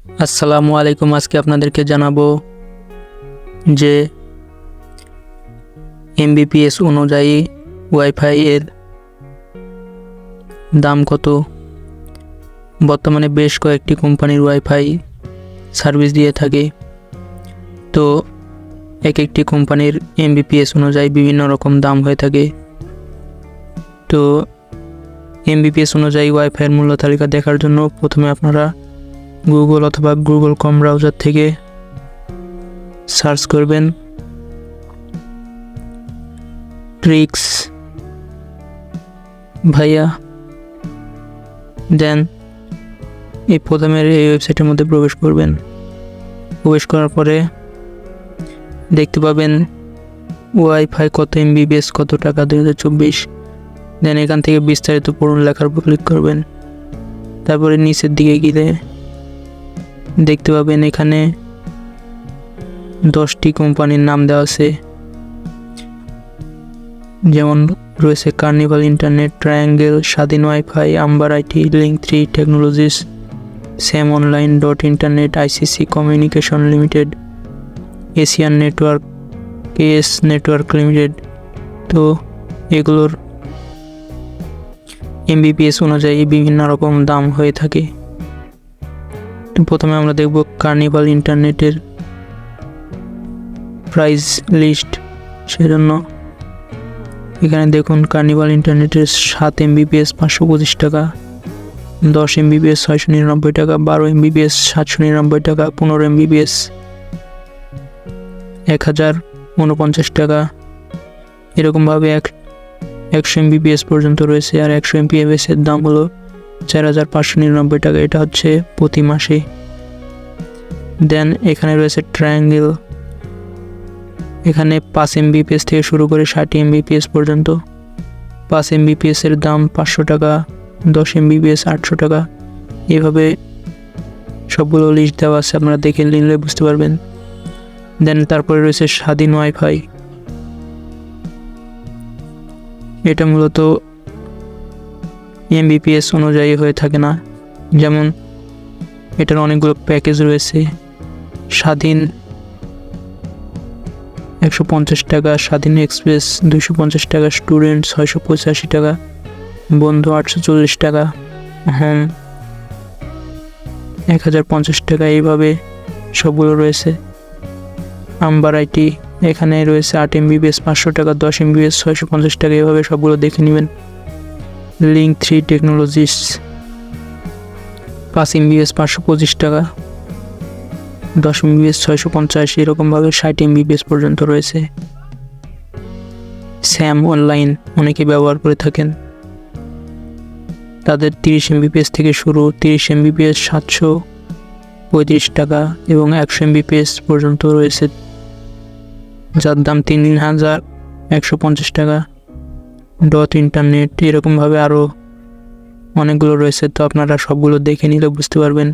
আসসালামু আলাইকুম। আজকে আপনাদেরকে জানাবো যে এমবিপিএস অনুযায়ী ওয়াইফাই এর দাম কত। বর্তমানে বেশ কয়েকটি কোম্পানির ওয়াইফাই সার্ভিস দিয়ে থাকে, তো এক একটি কোম্পানির এমবিপিএস অনুযায়ী বিভিন্ন রকম দাম হয়ে থাকে। তো এমবিপিএস অনুযায়ী ওয়াইফাইয়ের মূল্য তালিকা দেখার জন্য প্রথমে আপনারা গুগল অথবা গুগল ক্রোম ব্রাউজার থেকে সার্চ করবেন ট্রিক্স ভাইয়া। দেন এই প্রথমের এই ওয়েবসাইটের মধ্যে প্রবেশ করবেন। প্রবেশ করার পরে দেখতে পাবেন ওয়াইফাই কত এমবিপিএস কত টাকা 2024। দেন এখান থেকে বিস্তারিত পড়ুন লেখার উপর ক্লিক করবেন। তারপরে নিচের দিকে গিয়ে দেখতে পাবেন এখানে 10টি কোম্পানির নাম দেওয়া আছে, যেমন রয়েছে carnival internet, triangle, Swadhin wifi, Amber IT, link 3 technologies, Sam online dot internet, ICC communication limited, Asian network, KS network limited. তো এগুলোর এমবিপিএস অনুযায়ী বিভিন্ন রকম দাম হয়ে থাকে। তো প্রথমে আমরা দেখব কার্নিভাল ইন্টারনেটের প্রাইস লিস্ট। সেজন্য এখানে দেখুন কার্নিভাল ইন্টারনেটের 7 এমবিপিএস 525 টাকা, 10 এমবিপিএস 699 টাকা, 12 এমবিপিএস 799 টাকা, 15 এমবিপিএস 1049 টাকা। এরকমভাবে 100 এমবিপিএস পর্যন্ত রয়েছে, আর 100 এমবিপিএস এর দাম হলো 4599 টাকা। এটা হচ্ছে প্রতি মাসে। দেন এখানে রয়েছে ট্রায়াঙ্গেল, এখানে 5 এমবিপিএস থেকে শুরু করে 60 এমবিপিএস পর্যন্ত। 5 এমবিপিএস এর দাম 500 টাকা, 10 এমবিপিএস 800 টাকা। এইভাবে সবগুলো লিস্ট দেওয়া আছে, আপনারা দেখে নিলে বুঝতে পারবেন। দেন তারপরে রয়েছে স্বাধীন ওয়াইফাই। এটা মূলত এমবিপিএস অনুযায়ী হয়ে থাকে না, যেমন এটার অনেকগুলো প্যাকেজ রয়েছে। স্বাধীন 150 টাকা, স্বাধীন এক্সপ্রেস 250 টাকা, স্টুডেন্ট 685 টাকা, বন্ধু 840 টাকা, হোম 1050 টাকা। এইভাবে সবগুলো রয়েছে। আম্বার আইটি এখানে রয়েছে 8 এমবিপিএস 500 টাকা, 10 এমবিপিএস 650 টাকা। এইভাবে সবগুলো দেখে নেবেন। লিঙ্ক 3 টেকনোলজিস 5 এমবিপিএস 525 টাকা, 10 এমবিপিএস 650, এরকমভাবে 60 এমবিপিএস পর্যন্ত রয়েছে। স্যাম অনলাইন অনেকে ব্যবহার করে থাকেন, তাদের 30 এমবিপিএস থেকে শুরু, 30 এমবিপিএস 735 টাকা এবং 100 এমবিপিএস পর্যন্ত রয়েছে, যার দাম 3150 টাকা। ডট ইন্টারনেট এরকমভাবে আরও অনেকগুলো রয়েছে। তো আপনারা সবগুলো দেখে নিলে বুঝতে পারবেন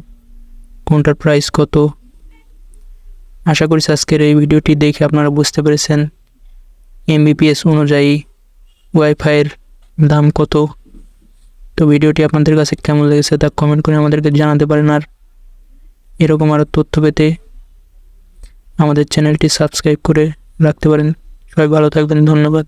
কোনটার প্রাইস কত। আশা করি আজকের এই ভিডিওটি দেখে আপনারা বুঝতে পেরেছেন এমবিপিএস অনুযায়ী ওয়াইফাইয়ের দাম কত। তো ভিডিওটি আপনাদের কাছে কেমন লেগেছে তা কমেন্ট করে আমাদেরকে জানাতে পারেন। আর এরকম আরও তথ্য পেতে আমাদের চ্যানেলটি সাবস্ক্রাইব করে রাখতে পারেন। সবাই ভালো থাকবেন, ধন্যবাদ।